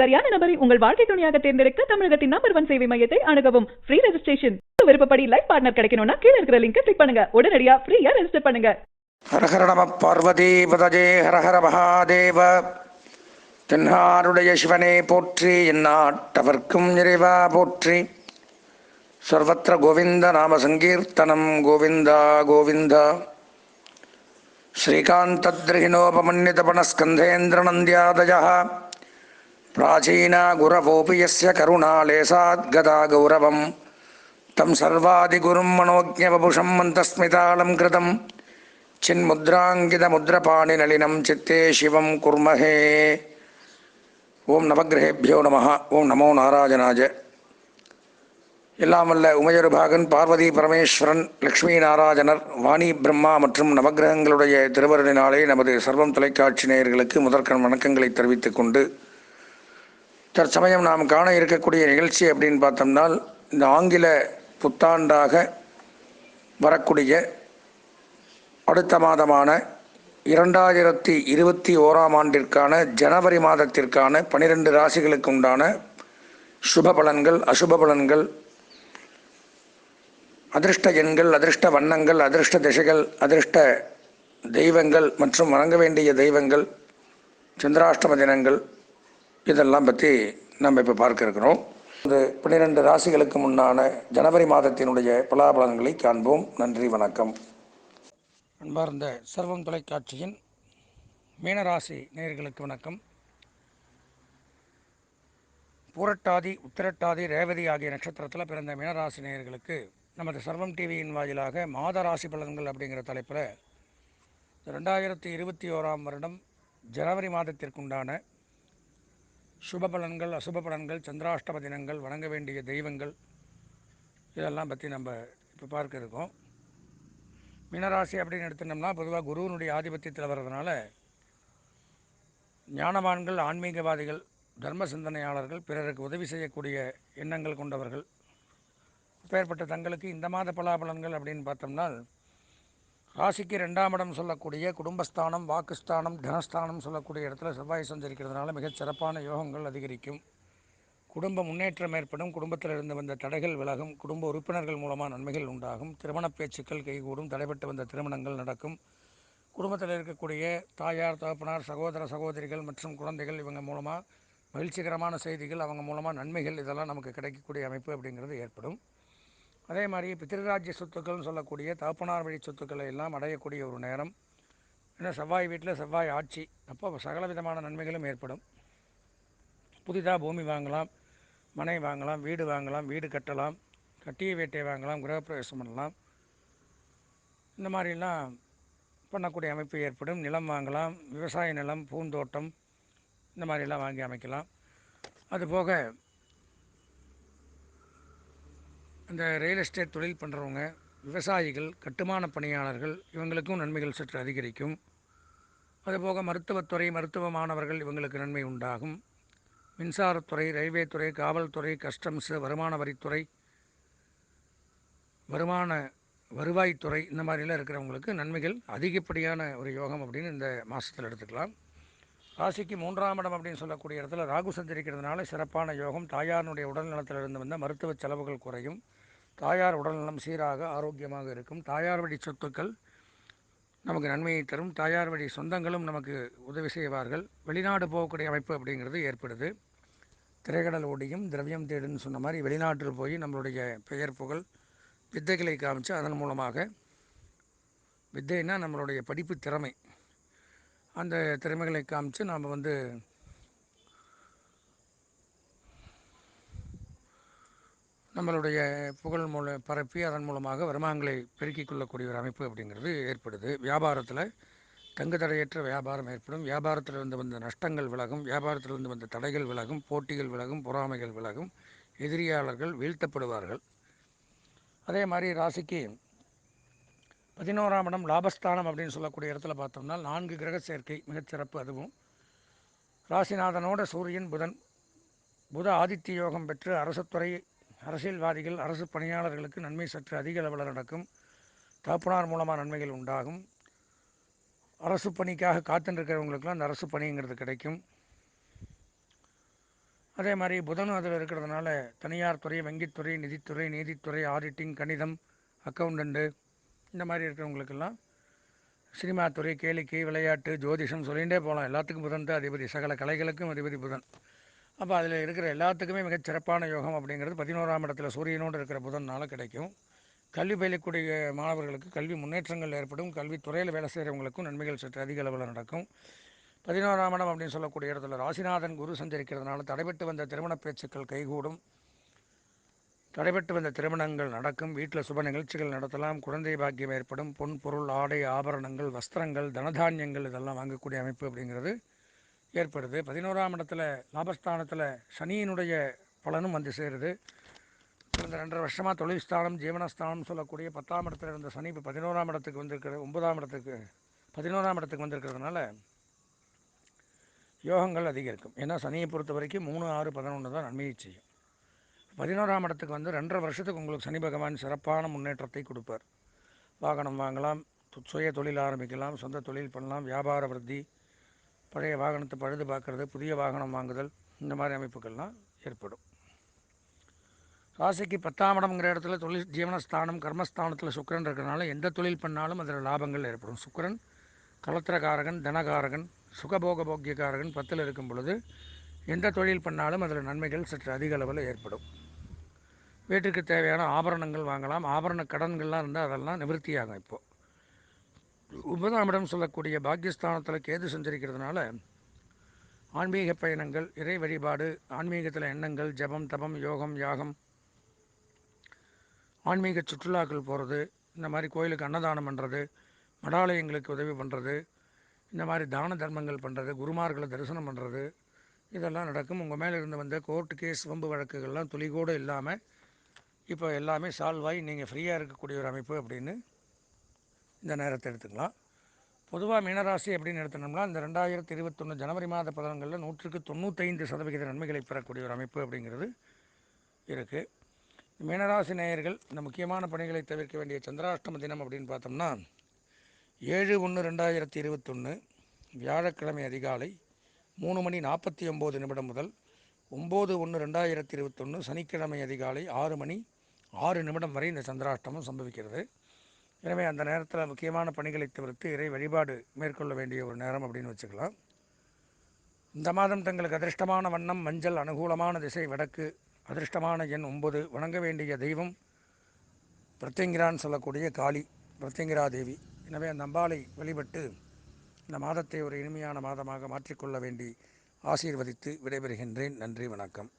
சரியான நபரை உங்கள் வாழ்க்கை துணையாக தேர்ந்தெடுக்க தமிழகத்தின் நம்பர் 1 சேவை மையத்தை அணுகவும். Free registration. விருப்பப்படி லைஃப் பார்ட்னர் கிடைக்கணும்னா கீழ இருக்கிற லிங்கை கிளிக் பண்ணுங்க. உடனடியா ஃப்ரீயா ரெஜிஸ்டர் பண்ணுங்க. ஹரஹர நம பார்வதி பதஜே ஹரஹர மகாதேவ. தென்னாருடைய சிவனே போற்றி, எந்நாட்டவர்க்கும் இறைவா போற்றி. சர்வத்திர கோவிந்த நாம சங்கீர்த்தனம் கோவிந்தா கோவிந்தா. ஸ்ரீகாந்தத்ரிஹினோபமன்னிதபணஸ்கந்தேந்திரநந்தியாதயः பிராச்சீனா குரவோபி யஸ்ய கருணாலேசாத்கதா கௌரவம் தம் சர்வாதிகுரும் மனோஜ்ஞவபுஷம் மந்தஸ்மிதாலம் கிருதம் சின்முத்ராங்கிதமுத்ரபாணிநளினம் சித்தே சிவம் குர்மஹே. ஓம் நவக்கிரகேபியோ நமः. ஓம் நமோ நாராயணாய. எல்லாம் வல்ல உமையொருபாகன், பார்வதி பரமேஸ்வரன், லக்ஷ்மி நாராயணர், வாணி பிரம்மா மற்றும் நவக்கிரகங்களுடைய திருவருளினாலே நமது சர்வம் தொலைக்காட்சி நேயர்களுக்கு முதற்கண் வணக்கங்களை தெரிவித்துக் கொண்டு, தற்சமயம் நாம் காண இருக்கக்கூடிய நிகழ்ச்சி அப்படின்னு பார்த்தோம்னால், இந்த ஆங்கில புத்தாண்டாக வரக்கூடிய அடுத்த மாதமான 2021ஆம் ஆண்டிற்கான ஜனவரி மாதத்திற்கான 12 ராசிகளுக்கு உண்டான சுப பலன்கள், அசுப பலன்கள், அதிர்ஷ்ட எண்கள், அதிர்ஷ்ட வண்ணங்கள், அதிர்ஷ்ட திசைகள், அதிர்ஷ்ட தெய்வங்கள் மற்றும் வணங்க வேண்டிய தெய்வங்கள், சந்திராஷ்டம தினங்கள், இதெல்லாம் பற்றி நம்ம இப்போ பார்க்க இருக்கிறோம். இந்த 12 ராசிகளுக்கு முன்னான ஜனவரி மாதத்தினுடைய பலாபலன்களை காண்போம். நன்றி, வணக்கம். அன்பார்ந்த சர்வம் தொலைக்காட்சியின் மீனராசி நேயர்களுக்கு வணக்கம். பூரட்டாதி, உத்திரட்டாதி, ரேவதி ஆகிய நட்சத்திரத்தில் பிறந்த மீனராசி நேயர்களுக்கு நமது சர்வம் டிவியின் வாயிலாக மாத ராசி பலன்கள் அப்படிங்கிற தலைப்பில் 2021ஆம் வருடம் ஜனவரி மாதத்திற்குண்டான சுப பலன்கள், அசுப பலன்கள், சந்திராஷ்டம தினங்கள், வணங்க வேண்டிய தெய்வங்கள், இதெல்லாம் பற்றி நம்ம இப்போ பார்க்க இருக்கோம். மீனராசி அப்படின்னு எடுத்துட்டோம்னா பொதுவாக குருவினுடைய ஆதிபத்தியத்தில் வர்றதுனால ஞானவான்கள், ஆன்மீகவாதிகள், தர்ம சிந்தனையாளர்கள், பிறருக்கு உதவி செய்யக்கூடிய எண்ணங்கள் கொண்டவர்கள், அப்பேற்பட்ட தங்களுக்கு இந்த மாத பலாபலன்கள் அப்படின்னு பார்த்தோம்னா, ராசிக்கு 2ஆம் இடம் சொல்லக்கூடிய குடும்பஸ்தானம், வாக்குஸ்தானம், தனஸ்தானம் சொல்லக்கூடிய இடத்துல செவ்வாய் சஞ்சரிக்கிறதுனால மிகச் சிறப்பான யோகங்கள் அதிகரிக்கும். குடும்ப முன்னேற்றம் ஏற்படும். குடும்பத்தில் இருந்து வந்த தடைகள் விலகும். குடும்ப உறுப்பினர்கள் மூலமாக நன்மைகள் உண்டாகும். திருமண பேச்சுக்கள் கைகூடும். தடைபட்டு வந்த திருமணங்கள் நடக்கும். குடும்பத்தில் இருக்கக்கூடிய தாயார், தகப்பனார், சகோதர சகோதரிகள் மற்றும் குழந்தைகள், இவங்க மூலமாக மகிழ்ச்சிகரமான செய்திகள், அவங்க மூலமாக நன்மைகள், இதெல்லாம் நமக்கு கிடைக்கக்கூடிய அமைப்பு அப்படிங்கிறது ஏற்படும். அதே மாதிரி பித்திருராஜ்ய சொத்துக்கள்னு சொல்லக்கூடிய தகப்பனார் வழி சொத்துக்களை எல்லாம் அடையக்கூடிய ஒரு நேரம். ஏன்னா செவ்வாய் வீட்டில் செவ்வாய் ஆட்சி, அப்போ சகல விதமான நன்மைகளும் ஏற்படும். புதிதாக பூமி வாங்கலாம், மனை வாங்கலாம், வீடு வாங்கலாம், வீடு கட்டலாம், கட்டிய வீட்டை வாங்கலாம், கிரகப்பிரவேசம் பண்ணலாம், இந்த மாதிரிலாம் பண்ணக்கூடிய அமைப்பு ஏற்படும். நிலம் வாங்கலாம், விவசாய நிலம், பூந்தோட்டம், இந்த மாதிரிலாம் வாங்கி அமைக்கலாம். அதுபோக இந்த ரியல் எஸ்டேட் தொழில் பண்ணுறவங்க, விவசாயிகள், கட்டுமான பணியாளர்கள், இவங்களுக்கும் நன்மைகள் சற்று அதிகரிக்கும். அதுபோக மருத்துவத்துறை, மருத்துவ மாணவர்கள், இவங்களுக்கு நன்மை உண்டாகும். மின்சாரத்துறை, ரயில்வே துறை, காவல்துறை, கஸ்டம்ஸு, வருமான வரித்துறை, வருவாய்த்துறை, இந்த மாதிரிலாம் இருக்கிறவங்களுக்கு நன்மைகள் அதிகப்படியான ஒரு யோகம் அப்படின்னு இந்த மாதத்தில் எடுத்துக்கலாம். ராசிக்கு 3ஆம் இடம் அப்படின்னு சொல்லக்கூடிய இடத்துல ராகு சஞ்சரிக்கிறதுனால சிறப்பான யோகம். தாயாருடைய உடல்நலத்தில் இருந்து வந்த மருத்துவ செலவுகள் குறையும். தாயார் உடல்நலம் சீராக ஆரோக்கியமாக இருக்கும். தாயார் வழி சொத்துக்கள் நமக்கு நன்மையை தரும். தாயார் வழி சொந்தங்களும் நமக்கு உதவி செய்வார்கள். வெளிநாடு போகக்கூடிய அமைப்பு அப்படிங்கிறது ஏற்படுது. திரைக்கடல் ஓடியும் திரவியம் தேடுன்னு சொன்ன மாதிரி வெளிநாட்டில் போய் நம்மளுடைய பெயர் புகழ் வித்தைகளை காமிச்சு, அதன் மூலமாக, வித்தைன்னா நம்மளுடைய படிப்பு திறமை, அந்த திறமைகளை காமிச்சு நாம் நம்மளுடைய புகழ் பரப்பி அதன் மூலமாக வருமானங்களை பெருக்கிக் கொள்ளக்கூடிய ஒரு அமைப்பு அப்படிங்கிறது ஏற்படுது. வியாபாரத்தில் தங்கு தடையற்ற வியாபாரம் ஏற்படும். வியாபாரத்தில் இருந்து வந்த நஷ்டங்கள் விலகும். வியாபாரத்தில் இருந்து வந்த தடைகள் விலகும். போட்டிகள் விலகும். பொறாமைகள் விலகும். எதிரியாளர்கள் வீழ்த்தப்படுவார்கள். அதே மாதிரி ராசிக்கு 11ஆம் இடம் லாபஸ்தானம் அப்படின்னு சொல்லக்கூடிய இடத்துல பார்த்தோம்னா 4 கிரக சேர்க்கை மிகச்சிறப்பு. அதுவும் ராசிநாதனோட சூரியன், புத ஆதித்ய யோகம் பெற்று அரசுத்துறை, அரசியல்வாதிகள், அரசு பணியாளர்களுக்கு நன்மை சற்று அதிக அளவில் நடக்கும். தகப்பனார் மூலமாக நன்மைகள் உண்டாகும். அரசு பணிக்காக காத்துருக்கிறவங்களுக்கெல்லாம் அந்த அரசு பணிங்கிறது கிடைக்கும். அதே மாதிரி புதனும் அதில் இருக்கிறதுனால தனியார் துறை, வங்கித்துறை, நிதித்துறை, நீதித்துறை, ஆடிட்டிங், கணிதம், அக்கௌண்டண்ட்டு இந்த மாதிரி இருக்கிறவங்களுக்கெல்லாம் சினிமா துறை, கேளிக்கை, விளையாட்டு, ஜோதிஷம் சொல்லிகிட்டே போகலாம். எல்லாத்துக்கும் புதன் தான் அதிபதி, சகல கலைகளுக்கும் அதிபதி புதன். அப்போ அதில் இருக்கிற எல்லாத்துக்குமே மிகச் சிறப்பான யோகம் அப்படிங்கிறது 11ஆம் இடத்துல சூரியனோடு இருக்கிற புதனால் கிடைக்கும். கல்வி பயிலக்கூடிய மாணவர்களுக்கு கல்வி முன்னேற்றங்கள் ஏற்படும். கல்வித்துறையில் வேலை செய்கிறவங்களுக்கும் நன்மைகள் சற்று அதிக அளவில் நடக்கும். 11ஆம் இடம் அப்படின்னு சொல்லக்கூடிய இடத்துல ராசிநாதன் குரு சஞ்சரிக்கிறதுனால தடைபட்டு வந்த திருமண பேச்சுக்கள் கைகூடும். தடைபட்டு வந்த திருமணங்கள் நடக்கும். வீட்டில் சுப நிகழ்ச்சிகள் நடத்தலாம். குழந்தை பாக்கியம் ஏற்படும். பொன் பொருள், ஆடை, ஆபரணங்கள், வஸ்திரங்கள், தனதானியங்கள் இதெல்லாம் வாங்கக்கூடிய அமைப்பு அப்படிங்கிறது ஏற்படுது. 11ஆம் இடத்துல லாபஸ்தானத்தில் சனியினுடைய பலனும் வந்து சேருது. இந்த 2.5 வருஷமாக தொழில் ஸ்தானம், ஜீவனஸ்தானம் சொல்லக்கூடிய 10ஆம் இடத்துல இருந்த சனி இப்போ 11ஆம் இடத்துக்கு வந்திருக்கிற 11ஆம் இடத்துக்கு வந்திருக்கிறதுனால யோகங்கள் அதிகரிக்கும். ஏன்னா சனியை பொறுத்த வரைக்கும் 3, 6, 11 தான் நன்மையை செய்யும். 11ஆம் இடத்துக்கு வந்து 2.5 வருஷத்துக்கு உங்களுக்கு சனி பகவான் சிறப்பான முன்னேற்றத்தை கொடுப்பார். வாகனம் வாங்கலாம், சுய தொழில் ஆரம்பிக்கலாம், சொந்த தொழில் பண்ணலாம், வியாபார விருத்தி, பழைய வாகனத்தை பழுது பார்க்கறது, புதிய வாகனம் வாங்குதல், இந்த மாதிரி அமைப்புகள்லாம் ஏற்படும். ராசிக்கு 10ஆம் இடம்ங்கிற இடத்துல தொழில் ஜீவனஸ்தானம், கர்மஸ்தானத்தில் சுக்கிரன் இருக்கிறனால எந்த தொழில் பண்ணாலும் அதில் லாபங்கள் ஏற்படும். சுக்கிரன் கலத்திரகாரகன், தனகாரகன், சுகபோக போக்கியக்காரகன் 10ல் இருக்கும் பொழுது எந்த தொழில் பண்ணாலும் அதில் நன்மைகள் சற்று அதிக அளவில் ஏற்படும். வீட்டுக்கு தேவையான ஆபரணங்கள் வாங்கலாம். ஆபரண கடன்கள்லாம் இருந்தால் அதெல்லாம் நிவர்த்தியாகும். இப்போது 9ஆம் இடம் சொல்லக்கூடிய பாக்கியஸ்தானத்தில் கேது சஞ்சரிக்கிறதுனால ஆன்மீக பயணங்கள், இறை வழிபாடு, ஆன்மீகத்தில் எண்ணங்கள், ஜபம், தபம், யோகம், யாகம், ஆன்மீக சுற்றுலாக்கள் போகிறது, இந்த மாதிரி கோயிலுக்கு அன்னதானம் பண்ணுறது, மடாலயங்களுக்கு உதவி பண்ணுறது, இந்த மாதிரி தான தர்மங்கள் பண்ணுறது, குருமார்களை தரிசனம் பண்ணுறது, இதெல்லாம் நடக்கும். உங்கள் மேலே இருந்து வந்த கோர்ட்டு கேஸ், வம்பு வழக்குகள்லாம் துளிகூட இல்லாமல் இப்போ எல்லாமே சால்வ் ஆகி நீங்கள் ஃப்ரீயாக இருக்கக்கூடிய ஒரு அமைப்பு அப்படின்னு இந்த நேரத்தை எடுத்துக்கலாம். பொதுவாக மீனராசி அப்படின்னு எடுத்தோம்னா இந்த 2021 ஜனவரி மாத பலன்களில் 195% நன்மைகளை பெறக்கூடிய ஒரு அமைப்பு அப்படிங்கிறது இருக்குது. மீனராசி நேயர்கள் இந்த முக்கியமான பணிகளை தவிர்க்க வேண்டிய சந்திராஷ்டம தினம் அப்படின்னு பார்த்தோம்னா 7/1/2021 வியாழக்கிழமை அதிகாலை 3:49 முதல் 9/1/2021 சனிக்கிழமை அதிகாலை 6:06 வரை இந்த சந்திராஷ்டமம் சம்பவிக்கிறது. எனவே அந்த நேரத்தில் முக்கியமான பணிகளை தவிர்த்து இறை வழிபாடு மேற்கொள்ள வேண்டிய ஒரு நேரம் அப்படின்னு வச்சுக்கலாம். இந்த மாதம் தங்களுக்கு அதிர்ஷ்டமான வண்ணம் மஞ்சள், அனுகூலமான திசை வடக்கு, அதிர்ஷ்டமான எண் 9, வணங்க வேண்டிய தெய்வம் பிரத்யங்கிரான்னு சொல்லக்கூடிய காளி, பிரத்யங்கிரா தேவி. எனவே அந்த அம்பாளை வழிபட்டு இந்த மாதத்தை ஒரு இனிமையான மாதமாக மாற்றிக்கொள்ள வேண்டி ஆசீர்வதித்து விடைபெறுகின்றேன். நன்றி, வணக்கம்.